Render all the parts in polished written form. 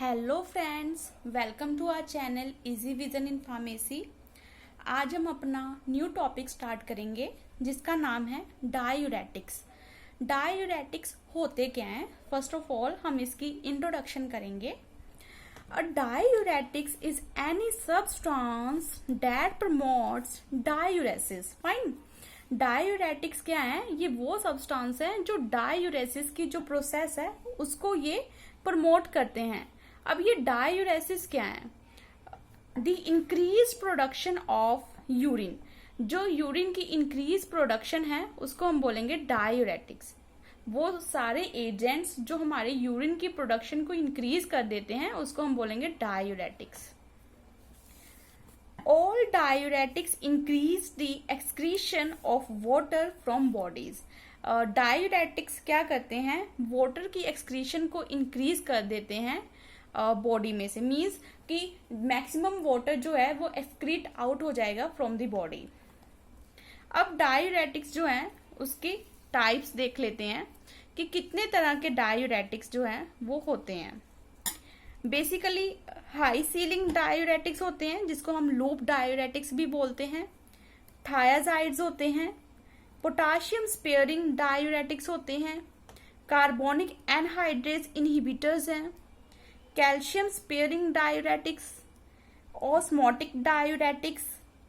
Hello friends, welcome to our channel easy vision in pharmacy. आज हम अपना new topic start करेंगे जिसका नाम है डायूरेटिक्स। डायूरेटिक्स होते क्या हैं? फर्स्ट ऑफ ऑल हम इसकी इंट्रोडक्शन करेंगे। A diuretics is any substance that promotes diuresis. Fine. Diuretics क्या है? ये वो सब्सटेंस है जो डायूरेसिस की जो प्रोसेस है उसको ये प्रमोट करते हैं। अब ये डायूरेसिस क्या है? The increase production of urine. जो यूरिन की इंक्रीज प्रोडक्शन है उसको हम बोलेंगे डायूरेटिक्स। वो सारे एजेंट्स जो हमारे यूरिन की प्रोडक्शन को इंक्रीज कर देते हैं उसको हम बोलेंगे diuretics. All diuretics increase the excretion of water from bodies. Diuretics क्या करते हैं? वाटर की एक्सक्रीशन को इंक्रीज कर देते हैं बॉडी में से। मीन्स कि मैक्सिमम वाटर जो है वो एक्सक्रीट आउट हो जाएगा फ्रॉम द बॉडी। अब डायूरेटिक्स जो है उसके टाइप्स देख लेते हैं कि कितने तरह के डायूरेटिक्स जो हैं वो होते हैं। बेसिकली हाई सीलिंग डायूरेटिक्स होते हैं जिसको हम लूप डायूरेटिक्स भी बोलते हैं। थायाजाइड्स होते हैं। पोटाशियम स्पेयरिंग डायूरेटिक्स होते हैं। कार्बोनिक एनहाइड्रेज इनहिबिटर्स हैं। Calcium sparing diuretics, osmotic diuretics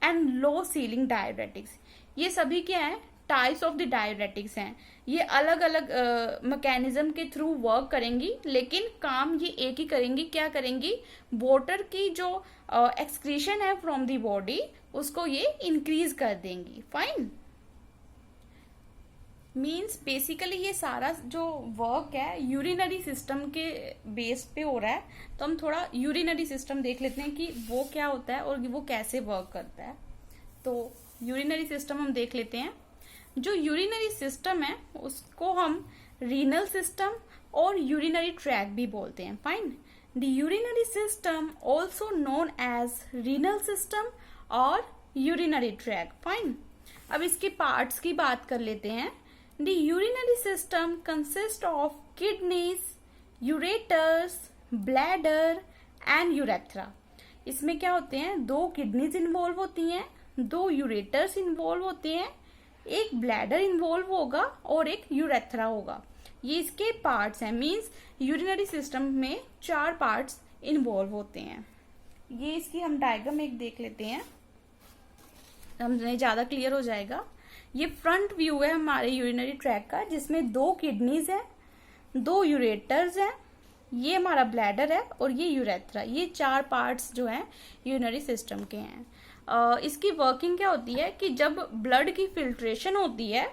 and low ceiling diuretics. ये सभी क्या है? टाइप्स ऑफ द डायूरेटिक्स हैं। ये अलग अलग मैकेनिज्म के थ्रू वर्क करेंगी, लेकिन काम ये एक ही करेंगी। क्या करेंगी? वाटर की जो एक्सक्रीशन है फ्रॉम द बॉडी उसको ये इंक्रीज कर देंगी। फाइन। मीन्स बेसिकली ये सारा जो वर्क है यूरिनरी सिस्टम के बेस पे हो रहा है। तो हम थोड़ा यूरिनरी सिस्टम देख लेते हैं कि वो क्या होता है और वो कैसे वर्क करता है। तो यूरिनरी सिस्टम हम देख लेते हैं। जो यूरिनरी सिस्टम है उसको हम रीनल सिस्टम और यूरिनरी ट्रैक भी बोलते हैं। Fine. The urinary system also known as renal system और यूरिनरी ट्रैक। फाइन। अब इसके पार्ट्स की बात कर लेते हैं। The urinary system consists of kidneys, ureters, bladder and urethra. इसमें क्या होते हैं? 2 किडनीज इन्वॉल्व होती हैं, 2 यूरेटर्स इन्वॉल्व होते हैं, एक ब्लैडर इन्वॉल्व होगा और एक यूरेथ्रा होगा। ये इसके पार्ट्स हैं। मींस यूरिनरी सिस्टम में 4 पार्ट्स इन्वॉल्व होते हैं। ये इसकी हम डायग्राम एक देख लेते हैं, हमें ज्यादा क्लियर हो जाएगा। ये फ्रंट व्यू है हमारे यूरिनरी ट्रैक का, जिसमें 2 किडनीज है, 2 यूरेटर्स हैं, ये हमारा ब्लैडर है और ये यूरेथ्रा। ये 4 पार्ट्स जो हैं यूरिनरी सिस्टम के हैं। इसकी वर्किंग क्या होती है कि जब ब्लड की फिल्ट्रेशन होती है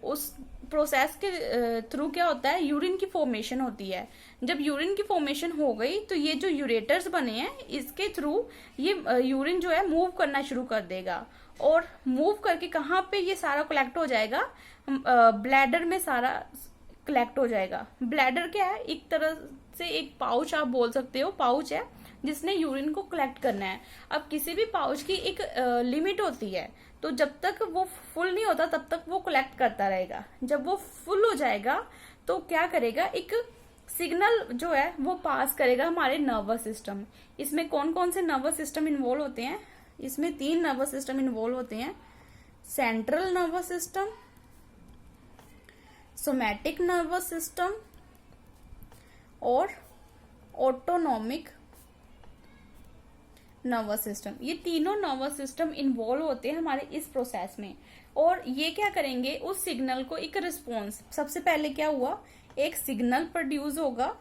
उस प्रोसेस के थ्रू क्या होता है? यूरिन की फॉर्मेशन होती है। जब यूरिन की फॉर्मेशन हो गई तो ये जो यूरेटर्स बने हैं इसके थ्रू ये यूरिन जो है मूव करना शुरू कर देगा और मूव करके कहाँ पे ये सारा कलेक्ट हो जाएगा? ब्लैडर में सारा कलेक्ट हो जाएगा। ब्लैडर क्या है? एक तरह से एक पाउच आप बोल सकते हो, पाउच है जिसने यूरिन को कलेक्ट करना है। अब किसी भी पाउच की एक लिमिट होती है, तो जब तक वो फुल नहीं होता तब तक वो कलेक्ट करता रहेगा। जब वो फुल हो जाएगा तो क्या करेगा? एक सिग्नल जो है वो पास करेगा हमारे नर्वस सिस्टम। इसमें कौन कौन से नर्वस सिस्टम इन्वॉल्व होते हैं? इसमें 3 नर्वस सिस्टम इन्वॉल्व होते हैं। Central nervous system, somatic nervous system और ऑटोनॉमिक नर्वस सिस्टम। ये तीनों नर्वस सिस्टम इन्वॉल्व होते हैं हमारे इस प्रोसेस में। और ये क्या करेंगे? उस सिग्नल को एक रिस्पॉन्स, सबसे पहले क्या हुआ? एक सिग्नल प्रोड्यूस होगा,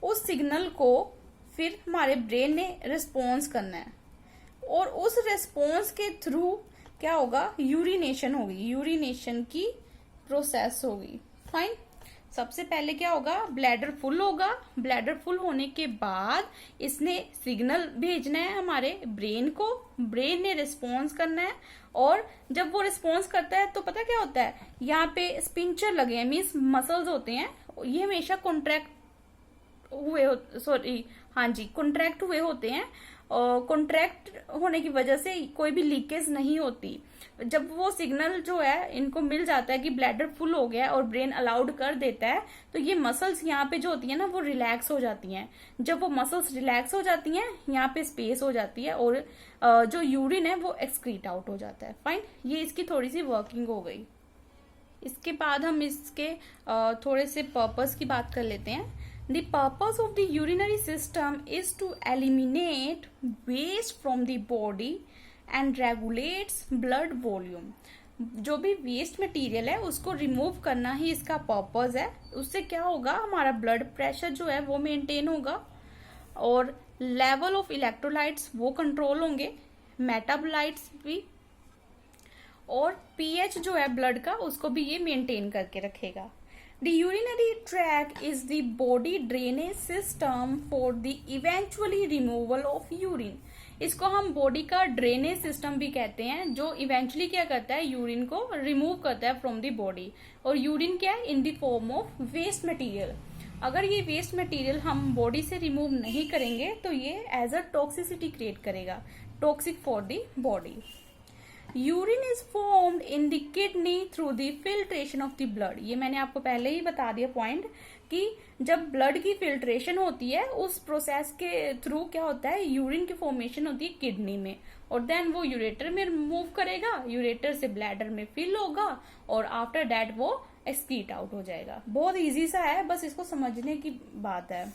उस सिग्नल को फिर हमारे ब्रेन ने रिस्पॉन्स करना है और उस रिस्पॉन्स के थ्रू क्या होगा? यूरिनेशन होगी, यूरिनेशन की प्रोसेस होगी। फाइन। सबसे पहले क्या होगा? ब्लैडर फुल होगा। ब्लैडर फुल होने के बाद इसने सिग्नल भेजना है हमारे ब्रेन को, ब्रेन ने रिस्पॉन्स करना है और जब वो रिस्पॉन्स करता है तो पता क्या होता है? यहाँ पे स्पिंचर लगे हैं, मीन्स मसल्स होते हैं, ये हमेशा कॉन्ट्रैक्ट सॉरी, हाँ जी, कॉन्ट्रैक्ट हुए होते हैं। और कॉन्ट्रैक्ट होने की वजह से कोई भी लीकेज नहीं होती। जब वो सिग्नल जो है इनको मिल जाता है कि ब्लैडर फुल हो गया और ब्रेन अलाउड कर देता है, तो ये मसल्स यहाँ पे जो होती है ना वो रिलैक्स हो जाती हैं। जब वो मसल्स रिलैक्स हो जाती हैं, यहाँ पे स्पेस हो जाती है और जो यूरिन है वो एक्सक्रीट आउट हो जाता है। फाइन, ये इसकी थोड़ी सी वर्किंग हो गई। इसके बाद हम इसके थोड़े से पर्पस की बात कर लेते हैं। The purpose of the urinary system is to eliminate waste from the body and regulates blood volume. जो भी वेस्ट मटेरियल है उसको रिमूव करना ही इसका पर्पस है। उससे क्या होगा, हमारा ब्लड प्रेशर जो है वो मेंटेन होगा और लेवल ऑफ इलेक्ट्रोलाइट्स वो कंट्रोल होंगे, मेटाबोलाइट्स भी, और पीएच जो है ब्लड का उसको भी ये मेंटेन करके रखेगा। The urinary tract is the body drainage system for the eventually removal of urine. इसको हम बॉडी का ड्रेनेज सिस्टम भी कहते हैं, जो इवेंचुअली क्या करता है, यूरिन को रिमूव करता है फ्रॉम द बॉडी। और यूरिन क्या है, in the form of waste material. अगर ये वेस्ट मटेरियल हम बॉडी से रिमूव नहीं करेंगे तो ये एज अ टॉक्सिसिटी क्रिएट करेगा, toxic for the body. Urine is formed in the kidney through the filtration of the blood. ये मैंने आपको पहले ही बता दिया पॉइंट कि जब ब्लड की फिल्ट्रेशन होती है उस प्रोसेस के थ्रू क्या होता है, यूरिन की फॉर्मेशन होती है किडनी में, और देन वो यूरेटर में मूव करेगा, यूरेटर से ब्लैडर में फिल होगा और आफ्टर दैट वो एक्सक्रीट आउट हो जाएगा। बहुत इजी सा है, बस इसको समझने की बात है।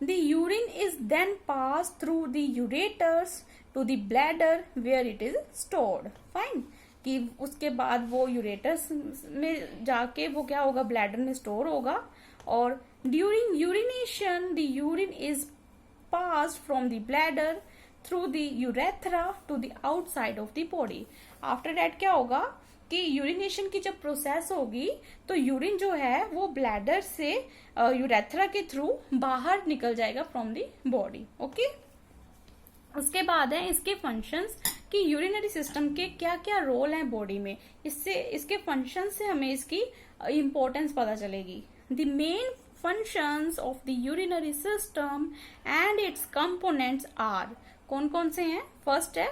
The urine is then passed through the ureters to the bladder where it is stored. Fine. कि उसके बाद वो यूरेटर्स में जाके वो क्या होगा, ब्लैडर में स्टोर होगा। और during urination the urine is passed from the bladder through the urethra to the outside of the body. After that क्या होगा कि यूरिनेशन की जब प्रोसेस होगी तो यूरिन जो है वो ब्लैडर से यूरेथ्रा के थ्रू बाहर निकल जाएगा फ्रॉम द बॉडी। ओके, उसके बाद है इसके फंक्शंस कि यूरिनरी सिस्टम के क्या क्या रोल हैं बॉडी में। इससे इसके फंक्शन से हमें इसकी इंपॉर्टेंस पता चलेगी। The main functions of the urinary system and its components are, कौन कौन से हैं। फर्स्ट है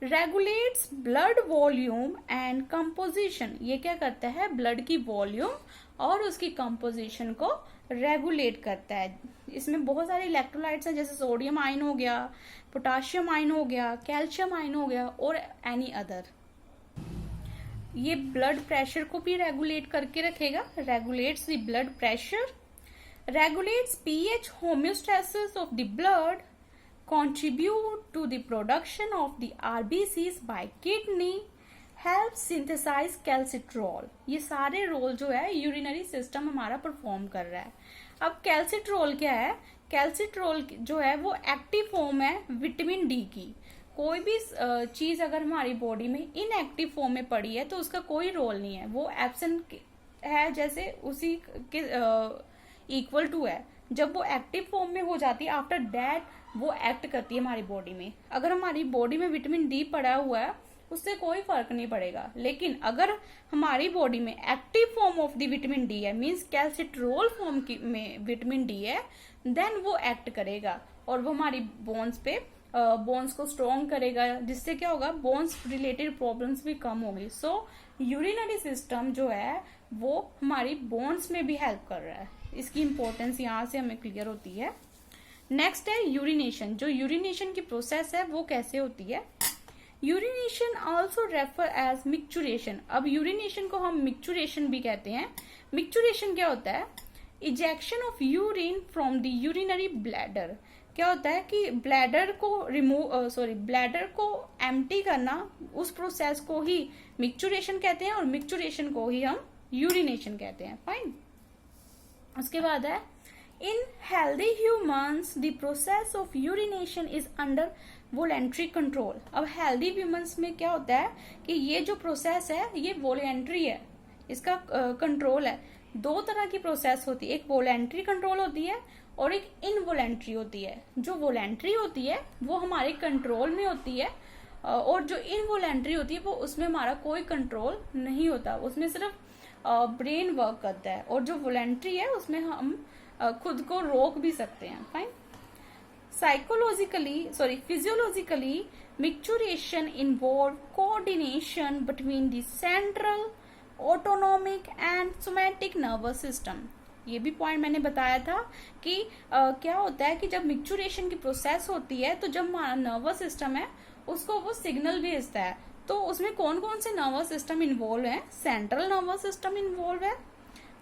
regulates blood volume and composition. ये क्या करता है, ब्लड की वॉल्यूम और उसकी कंपोजिशन को रेगुलेट करता है। इसमें बहुत सारे इलेक्ट्रोलाइट्स हैं, जैसे सोडियम आयन हो गया, पोटाशियम आयन हो गया, कैल्शियम आयन हो गया और एनी अदर। ये ब्लड प्रेशर को भी रेगुलेट करके रखेगा, regulates the blood pressure, regulates pH homeostasis of the blood, contribute to the production of the RBCs by kidney, help synthesize calcitrol। ये सारे रोल जो है यूरिनरी सिस्टम हमारा परफॉर्म कर रहा है। अब कैल्सिट्रोल क्या है, कैल्सिट्रोल जो है वो एक्टिव फॉर्म है विटामिन डी की। कोई भी चीज अगर हमारी बॉडी में इनएक्टिव फॉर्म में पड़ी है तो उसका कोई रोल नहीं है, वो एब्सेंट है, जैसे उसी के इक्वल टू है। जब वो एक्टिव फॉर्म में हो जाती है आफ्टर दैट वो एक्ट करती है हमारी बॉडी में। अगर हमारी बॉडी में विटामिन डी पड़ा हुआ है उससे कोई फर्क नहीं पड़ेगा, लेकिन अगर हमारी बॉडी में active form of the vitamin D है, मींस कैल्सिट्रोल फॉर्म में विटामिन डी है, देन वो एक्ट करेगा और वो हमारी बोन्स पे बोन्स को स्ट्रॉन्ग करेगा, जिससे क्या होगा, बोन्स रिलेटेड प्रॉब्लम्स भी कम होगी। सो यूरिनरी सिस्टम जो है वो हमारी बोन्स में भी हेल्प कर रहा है। इसकी इंपॉर्टेंस यहाँ से हमें क्लियर होती है। नेक्स्ट है यूरिनेशन। जो यूरिनेशन की प्रोसेस है वो कैसे होती है। Urination also refer as micturition. अब यूरिनेशन को हम मिक्चुरेशन भी कहते हैं। मिक्चुरेशन क्या होता है, ejection of urine from the urinary bladder. क्या होता है कि ब्लैडर को ब्लैडर को एम्प्टी करना, उस प्रोसेस को ही मिक्चुरेशन कहते हैं और मिक्चुरेशन को ही हम यूरिनेशन कहते हैं। फाइन। उसके बाद है इन healthy humans the process of urination is under voluntary control. अब हेल्दी ह्यूमंस में क्या होता है कि ये जो प्रोसेस है ये वॉलेंट्री है, इसका कंट्रोल है। दो तरह की प्रोसेस होती है, एक वॉलेंट्री कंट्रोल होती है और एक इनवॉलेंट्री होती है। जो वॉलेंट्री होती है वो हमारे कंट्रोल में होती है और जो इनवॉलेंट्री होती है वो उसमें हमारा कोई कंट्रोल नहीं होता, उसमें सिर्फ ब्रेन वर्क करता है। और जो वॉलेंट्री है उसमें हम खुद को रोक भी सकते हैं। Fine. Physiologically, micturition involve coordination between the central, autonomic and somatic nervous system। ये भी पॉइंट मैंने बताया था कि क्या होता है कि जब मिक्चुरेशन की प्रोसेस होती है तो जब नर्वस सिस्टम है उसको वो सिग्नल भेजता है, तो उसमें कौन कौन से नर्वस सिस्टम इन्वॉल्व है? सेंट्रल नर्वस सिस्टम इन्वॉल्व है,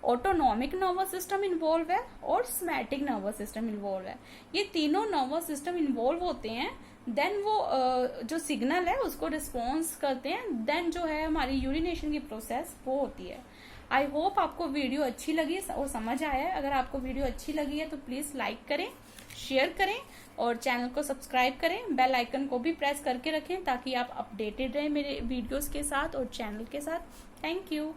ऑटोनॉमिक नर्वस सिस्टम इन्वॉल्व है और सोमैटिक नर्वस सिस्टम इन्वॉल्व है। ये तीनों नर्वस सिस्टम इन्वॉल्व होते हैं, देन वो जो सिग्नल है उसको रिस्पॉन्स करते हैं, देन जो है हमारी यूरिनेशन की प्रोसेस वो होती है। आई होप आपको वीडियो अच्छी लगी और समझ आया है। अगर आपको वीडियो अच्छी लगी है तो प्लीज लाइक करें, शेयर करें और चैनल को सब्सक्राइब करें। बेल आइकन को भी प्रेस करके रखें ताकि आप अपडेटेड रहें मेरे वीडियोस के साथ और चैनल के साथ। Thank you.